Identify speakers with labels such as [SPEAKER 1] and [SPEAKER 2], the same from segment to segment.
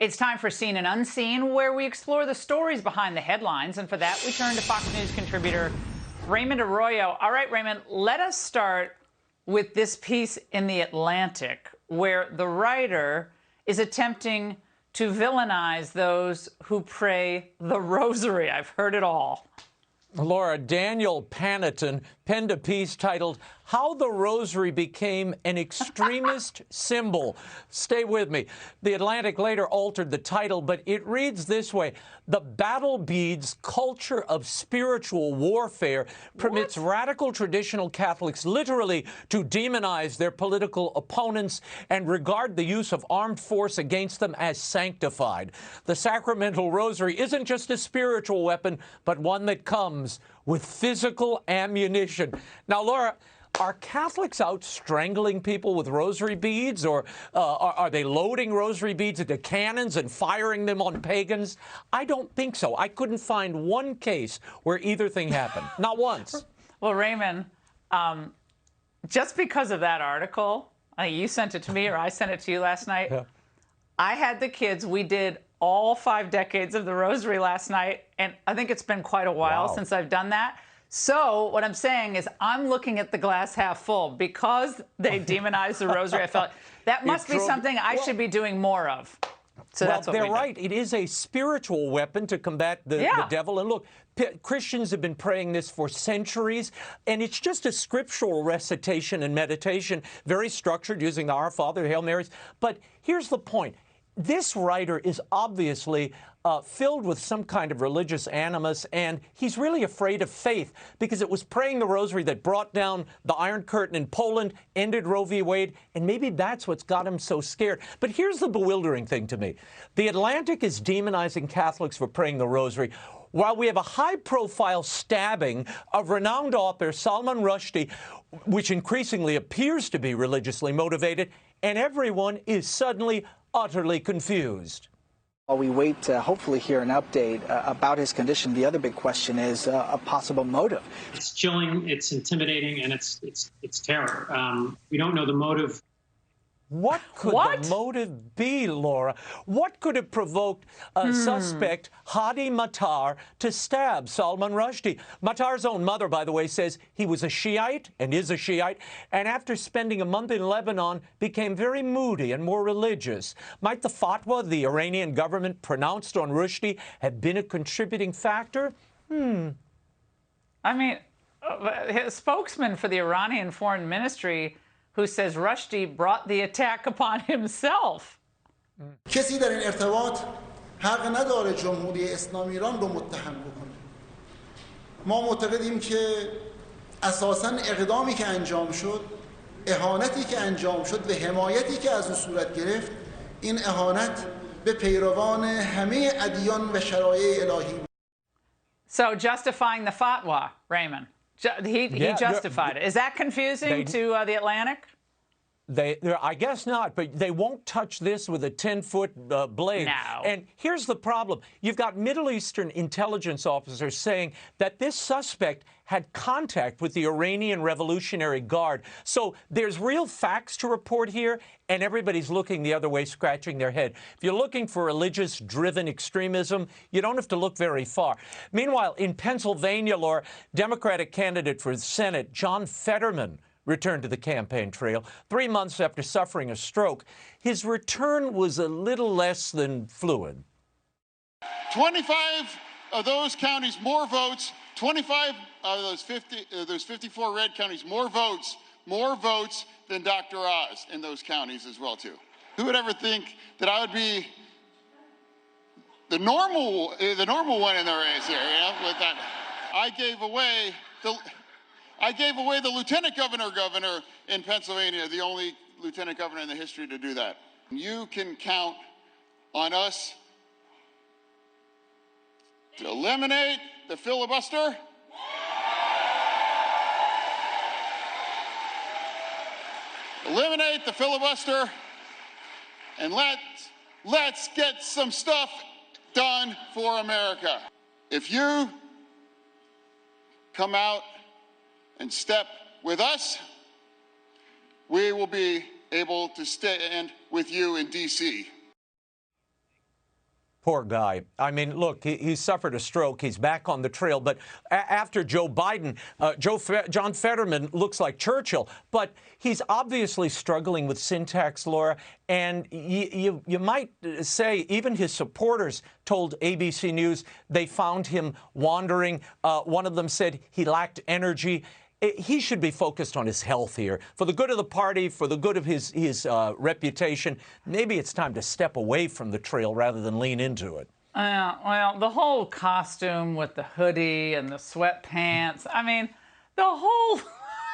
[SPEAKER 1] It's time for Seen and Unseen, where we explore the stories behind the headlines. And for that, we turn to Fox News contributor Raymond Arroyo. All right, Raymond, let us start with this piece in The Atlantic, where the writer is attempting to villainize those who pray the rosary. I've heard it all.
[SPEAKER 2] Laura, Daniel Panetton penned a piece titled, "How the Rosary Became an Extremist Symbol." Stay with me. The Atlantic later altered the title, but it reads this way: "The battle beads culture of spiritual warfare permits radical traditional Catholics literally to demonize their political opponents and regard the use of armed force against them as sanctified. The sacramental rosary isn't just a spiritual weapon, but one that comes with physical ammunition." Now, Laura, are Catholics out strangling people with rosary beads, or are they loading rosary beads into cannons and firing them on pagans? I don't think so. I couldn't find one case where either thing happened. Not once.
[SPEAKER 1] Well, Raymond, just because of that article, you sent it to me or I sent it to you last night. Yeah. I had the kids. We did all 5 decades of the rosary last night, and I think it's been quite a while since I've done that. So what I'm saying is I'm looking at the glass half full. Because they demonized the rosary, I felt that must be something I should be doing more of. So that's what
[SPEAKER 2] they're right. It is a spiritual weapon to combat the devil. And look, Christians have been praying this for centuries, and it's just a scriptural recitation and meditation, very structured, using the Our Father, Hail Marys. But here's the point. This writer is obviously filled with some kind of religious animus, and he's really afraid of faith because it was praying the rosary that brought down the Iron Curtain in Poland, ended Roe v. Wade, and maybe that's what's got him so scared. But here's the bewildering thing to me. The Atlantic is demonizing Catholics for praying the rosary, while we have a high-profile stabbing of renowned author Salman Rushdie, which increasingly appears to be religiously motivated, and everyone is suddenly utterly confused.
[SPEAKER 3] While we wait to hopefully hear an update about his condition, the other big question is a possible motive.
[SPEAKER 4] It's chilling, it's intimidating, and it's terror. We don't know the motive.
[SPEAKER 2] What could the motive be, Laura? What could have provoked suspect Hadi Matar to stab Salman Rushdie? Matar's own mother, by the way, says he was a Shiite and is a Shiite, and after spending a month in Lebanon, became very moody and more religious. Might the fatwa the Iranian government pronounced on Rushdie have been a contributing factor?
[SPEAKER 1] I mean, his spokesman for the Iranian Foreign Ministry, who says Rushdie brought the attack upon himself.
[SPEAKER 5] کسی در این ارتباط حق نداره جمهوری اسلامی ایران رو متهم بکنه. ما معتقدیم که اساساً اقدامی که انجام شد، اهانتی که انجام شد و حمایتی که از او صورت گرفت، این اهانت به پیروان همه ادیان و شرایع الهی.
[SPEAKER 1] So justifying the fatwa, Raymond. He justified it. Is that confusing to The Atlantic?
[SPEAKER 2] I guess not, but they won't touch this with a 10-foot blade.
[SPEAKER 1] No.
[SPEAKER 2] And here's the problem. You've got Middle Eastern intelligence officers saying that this suspect had contact with the Iranian Revolutionary Guard. So there's real facts to report here, and everybody's looking the other way, scratching their head. If you're looking for religious-driven extremism, you don't have to look very far. Meanwhile, in Pennsylvania, Laura, Democratic candidate for the Senate John Fetterman returned to the campaign trail 3 months after suffering a stroke. His return was a little less than fluid.
[SPEAKER 6] 25 of those counties more votes, 25 of those 54 red counties more votes than Dr. Oz in those counties as well too. Who would ever think that I would be the normal one in the race here? You know, with that, I gave away the lieutenant governor in Pennsylvania, the only lieutenant governor in the history to do that. You can count on us to eliminate the filibuster. Eliminate the filibuster, and let's get some stuff done for America. If you come out and step with us, we will be able to stand with you in D.C.
[SPEAKER 2] Poor guy. I mean, look, he suffered a stroke. He's back on the trail. But after Joe Biden, John Fetterman looks like Churchill. But he's obviously struggling with syntax, Laura. And you might say even his supporters told ABC News they found him wandering. One of them said he lacked energy. He should be focused on his health here. For the good of the party, for the good of his reputation, maybe it's time to step away from the trail rather than lean into it.
[SPEAKER 1] Well, the whole costume with the hoodie and the sweatpants, I mean, the whole...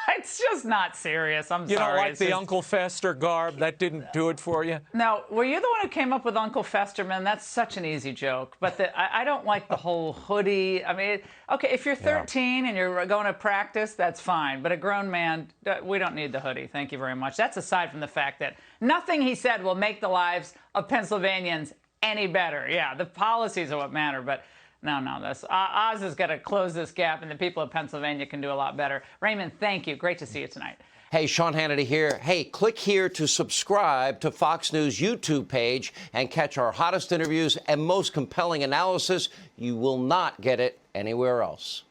[SPEAKER 1] It's just not serious. I'm sorry.
[SPEAKER 2] You don't like the Uncle Fester garb? That didn't do it for you?
[SPEAKER 1] No, were you the one who came up with Uncle Festerman? That's such an easy joke. But I don't like the whole hoodie. I mean, okay, if you're 13 and you're going to practice, that's fine. But a grown man, we don't need the hoodie. Thank you very much. That's aside from the fact that nothing he said will make the lives of Pennsylvanians any better. Yeah, the policies are what matter, but... No, Oz has got to close this gap, and the people of Pennsylvania can do a lot better. Raymond, thank you. Great to see you tonight.
[SPEAKER 7] Hey, Sean Hannity here. Hey, click here to subscribe to Fox News YouTube page and catch our hottest interviews and most compelling analysis. You will not get it anywhere else.